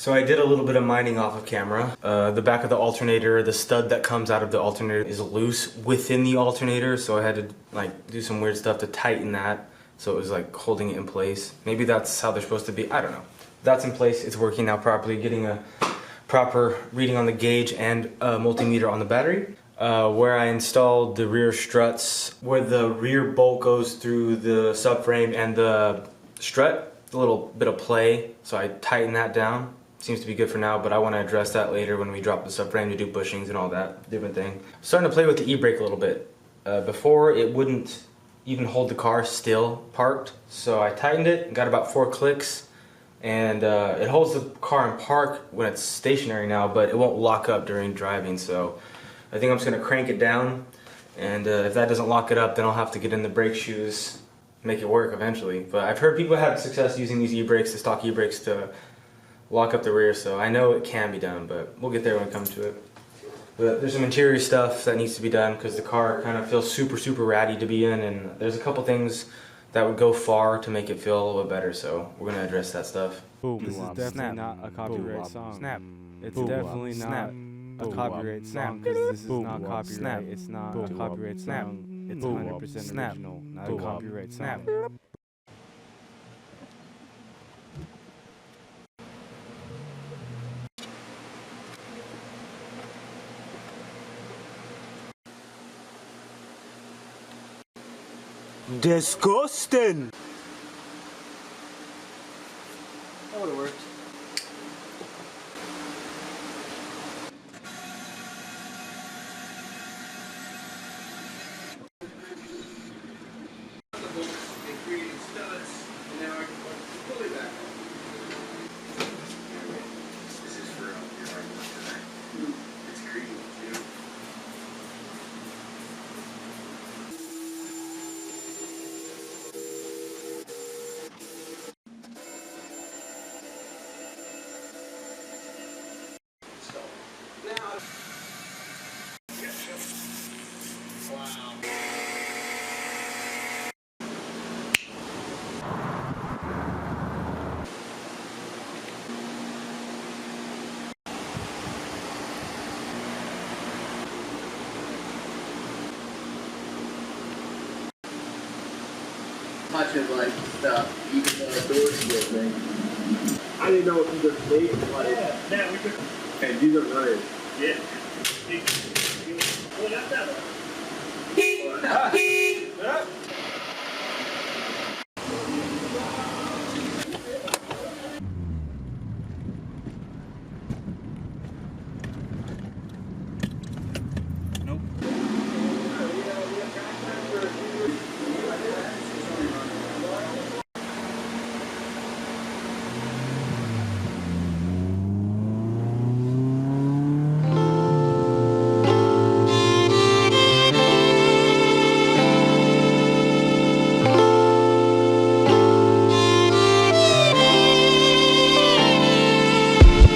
So I did a little bit of mining off of camera. The back of the alternator, the stud that comes out of the alternator is loose within the alternator, so I had to like do some weird stuff to tighten that so it was like holding it in place. Maybe that's how they're supposed to be, I don't know. That's in place, it's working now properly, getting a proper reading on the gauge and a multimeter on the battery. Where I installed the rear struts, where the rear bolt goes through the subframe and the strut, a little bit of play, so I tightened that down. Seems to be good for now, but I want to address that later when we drop the subframe to do bushings and all that different thing. Starting to play with the e-brake a little bit. Before it wouldn't even hold the car still parked, so I tightened it, got about 4 clicks, and it holds the car in park when it's stationary now, but it won't lock up during driving, so I think I'm just going to crank it down, and if that doesn't lock it up, then I'll have to get in the brake shoes, make it work eventually. But I've heard people have success using these e-brakes, the stock e-brakes, to lock up the rear, so I know it can be done, but we'll get there when it comes to it. But there's some interior stuff that needs to be done because the car kind of feels super ratty to be in, and there's a couple things that would go far to make it feel a little bit better, so we're going to address that stuff. Boom. This is definitely not a copyright song. Snap. It's definitely not a copyright song because this is not copyright. It's not a copyright song. It's 100% original, not a copyright song. Disgusting! That would've worked. Much of like stuff, even the doors thing. I didn't know if you could make like. Yeah, we could. And these are right. Yeah. Well, that's that one.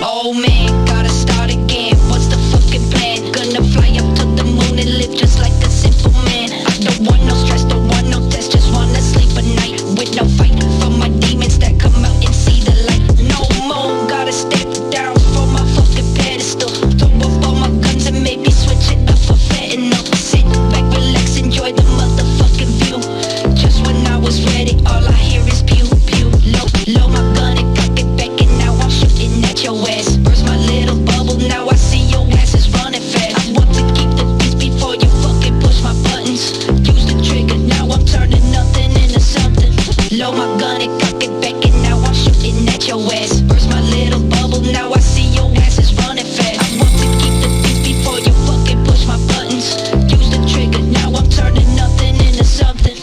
Oh man, gotta start again. What's the fucking plan? Gonna fly up to the moon and live just like a simple man. I don't want no stress, don't want no test, just wanna sleep at night with no fight for my demons that come out and see the light. No more, gotta step down from my fucking pedestal. Throw up all my guns and maybe switch it up for fentanyl. Sit back, relax, enjoy the motherfucking view. Just when I was ready, all I hear is pew pew. Low my gun and cock it back and now I'm shooting at your ass. Burst my little bubble, now I see your ass is running fast. I want to keep the peace before you fucking push my buttons. Use the trigger, now I'm turning nothing into something. Load my gun and cock it back and now I'm shooting at your ass. Burst my little bubble, now I see your ass is running fast. I want to keep the peace before you fucking push my buttons. Use the trigger, now I'm turning nothing into something.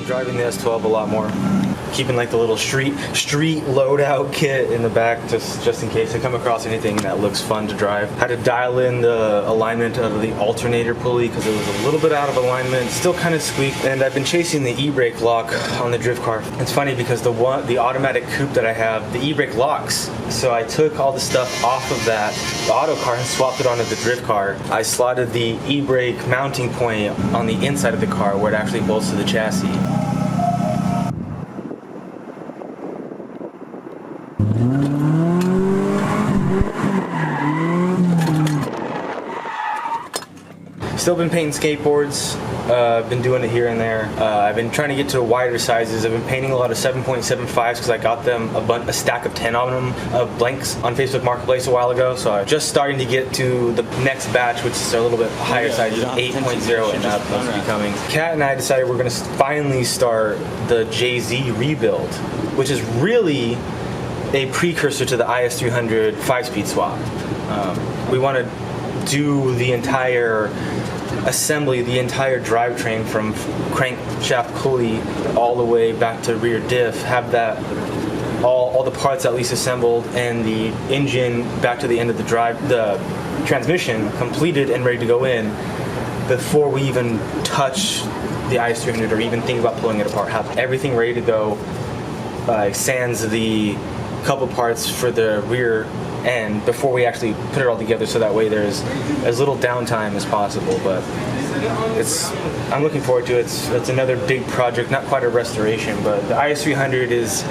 Driving the S12 a lot more. keeping like the little street loadout kit in the back just in case I come across anything that looks fun to drive. Had to dial in the alignment of the alternator pulley because it was a little bit out of alignment, still kind of squeaked, and I've been chasing the e-brake lock on the drift car. It's funny because the automatic coupe that I have, the e-brake locks, so I took all the stuff off of that, the auto car, and swapped it onto the drift car. I slotted the e-brake mounting point on the inside of the car where it actually bolts to the chassis. Still been painting skateboards. Been doing it here and there. I've been trying to get to wider sizes. I've been painting a lot of 7.75s because I got them a stack of 10 of them of blanks on Facebook Marketplace a while ago. So I'm just starting to get to the next batch, which is a little bit higher sizes, 8.0 and up supposed to be coming. Kat and I decided we're going to finally start the JZ rebuild, which is really a precursor to the IS300 5-speed swap. We want to do the entire assembly, the entire drivetrain from crankshaft pulley all the way back to rear diff, have that all the parts at least assembled, and the engine back to the end of the transmission completed and ready to go in before we even touch the IS300 or even think about pulling it apart. Have everything ready to go, sans the couple parts for the rear end before we actually put it all together, so that way there's as little downtime as possible. But I'm looking forward to it. It's another big project, not quite a restoration, but the IS300 is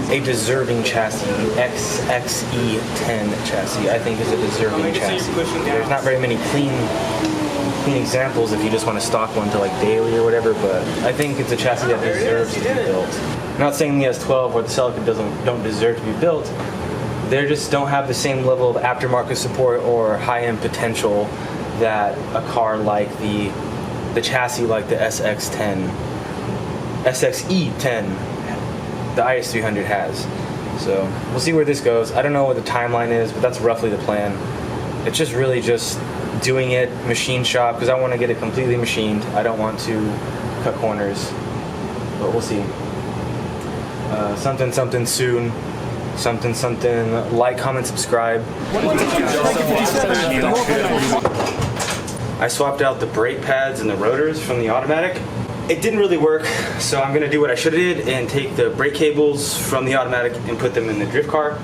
a deserving chassis. The XXE10 chassis, I think, is a deserving chassis. There's not very many clean examples if you just want to stock one to like daily or whatever, but I think it's a chassis that deserves to be built. I'm not saying the S12 or the Celica don't deserve to be built. They just don't have the same level of aftermarket support or high-end potential that a car like the chassis like the SXE10, the IS300 has. So we'll see where this goes. I don't know what the timeline is, but that's roughly the plan. It's just really just doing it machine shop because I want to get it completely machined. I don't want to cut corners, but we'll see. Something soon. Something, like, comment, subscribe. I swapped out the brake pads and the rotors from the automatic. It didn't really work, so I'm gonna do what I should have did and take the brake cables from the automatic and put them in the drift car.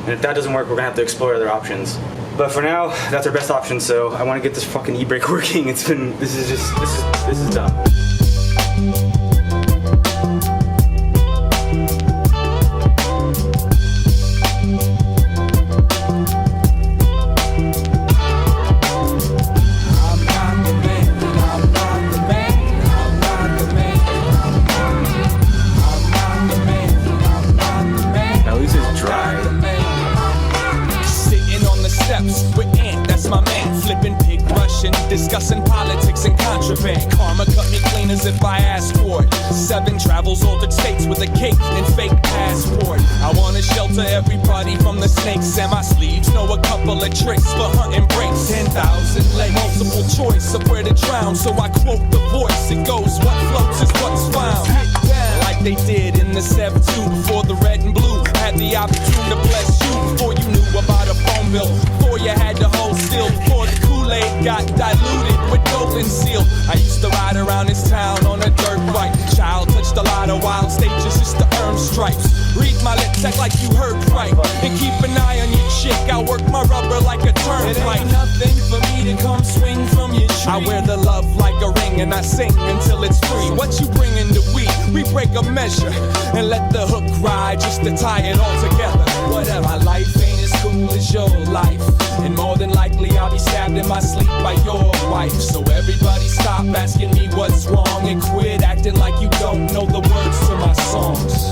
And if that doesn't work, we're gonna have to explore other options. But for now, that's our best option, so I wanna get this fucking e-brake working. This is dumb. Discussing politics and contraband. Karma cut me clean as if I asked for it. 7 travels altered states with a cape and fake passport. I wanna shelter everybody from the snakes, and my sleeves know a couple of tricks for hunting breaks. 10,000 legs, multiple choice of where to drown, so I quote the voice. It goes, what floats is what's found. Like they did in the Sev 2 before the red and blue had the opportunity to bless you. Before you knew about a phone bill, before you had to hold still, before the Kool-Aid got diluted with golden seal. I used to ride around this town on a dirt bike. Child touched a lot of wild stages just to earn stripes. Read my lips, act like you heard right, and keep an eye on your chick. I work my rubber like a turnpike. It ain't nothing for me to come swing from your tree. I wear the love like a ring and I sing until it's free. What you bringin' to we break a measure and let the hook ride just to tie it all together. Whatever, my life ain't as cool as your life, and more than likely I'll be stabbed in my sleep by your wife. So everybody stop asking me what's wrong and quit acting like you don't know the words to my songs.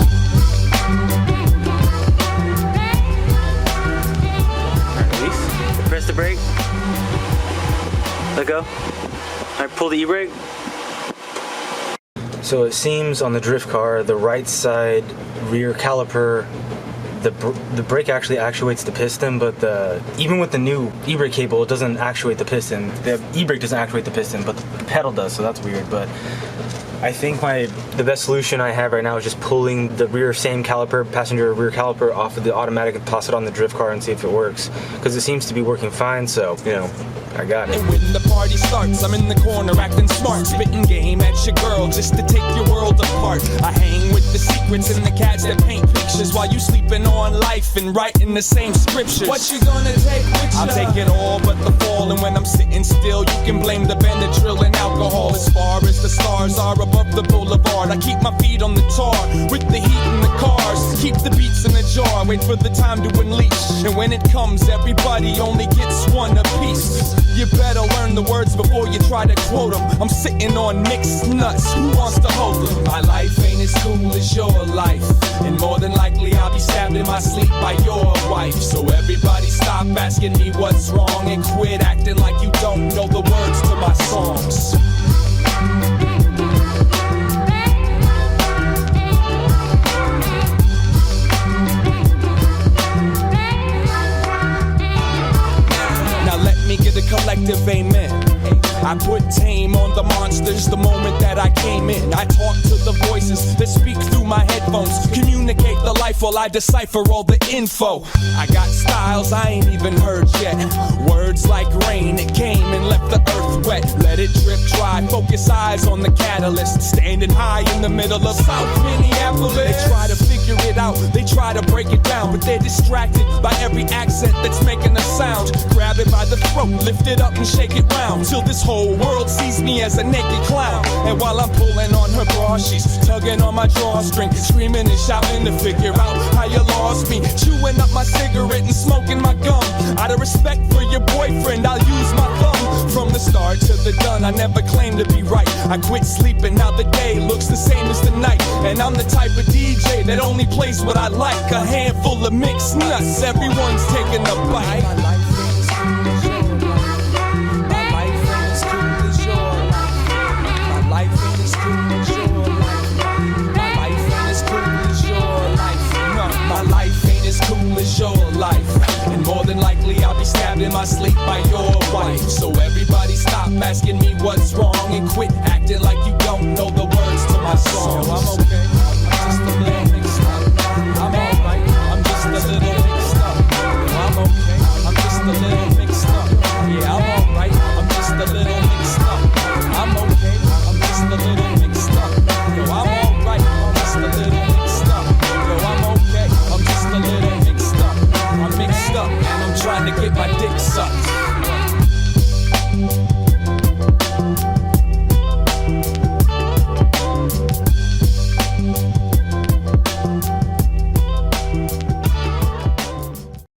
Release. Press the brake. Let go. Alright, pull the e-brake. So it seems on the drift car, the right side rear caliper, the brake actually actuates the piston, but even with the new e-brake cable, it doesn't actuate the piston. The e-brake doesn't actuate the piston, but the pedal does, so that's weird. But I think the best solution I have right now is just pulling the passenger rear caliper off of the automatic and toss it on the drift car and see if it works. Because it seems to be working fine, so, you know, I got it. And when the party starts, I'm in the corner acting smart, spitting game at your girl just to take your world apart. I hang with the secrets and the cats that paint pictures while you sleeping on life and writing the same scriptures. What you gonna take with you? I'll take it all but the fall, and when I'm sitting still, you can blame the Benadryl and alcohol. As far as the stars are above the boulevard, I keep my feet on the tar with the heat in the cars. Keep the beats in the jar, wait for the time to unleash. And when it comes, everybody only gets one apiece. You better learn the words before you try to quote them. I'm sitting on mixed nuts, who wants to hold them? My life ain't as cool as your life, and more than likely I'll be stabbed in my sleep by your wife. So everybody stop asking me what's wrong and quit acting like you don't know the words to my songs. Get a collective amen. I put tame on the monsters the moment that I came in. I talk to the voices that speak through my headphones, communicate the life while I decipher all the info. I got styles I ain't even heard yet. Words like rain, it came and left the earth wet. Let it drip dry, focus eyes on the catalyst. Standing high in the middle of South Minneapolis. They try to figure it out, they try to break it down, but they're distracted by every accent that's making a sound. Grab it by the throat, lift it up and shake it round, till this whole world sees me as a naked clown. And while I'm pulling on her bra, she's tugging on my drawstring, screaming and shouting to figure out how you lost me. Chewing up my cigarette and smoking my gum. Out of respect for your boyfriend, I'll use my thumb. From the start to the done, I never claimed to be right. I quit sleeping, now the day looks the same as the night. And I'm the type of DJ that only plays what I like. A handful of mixed nuts, everyone's taking a bite. My life ain't as cool as your life, and more than likely I'll be stabbed in my sleep by your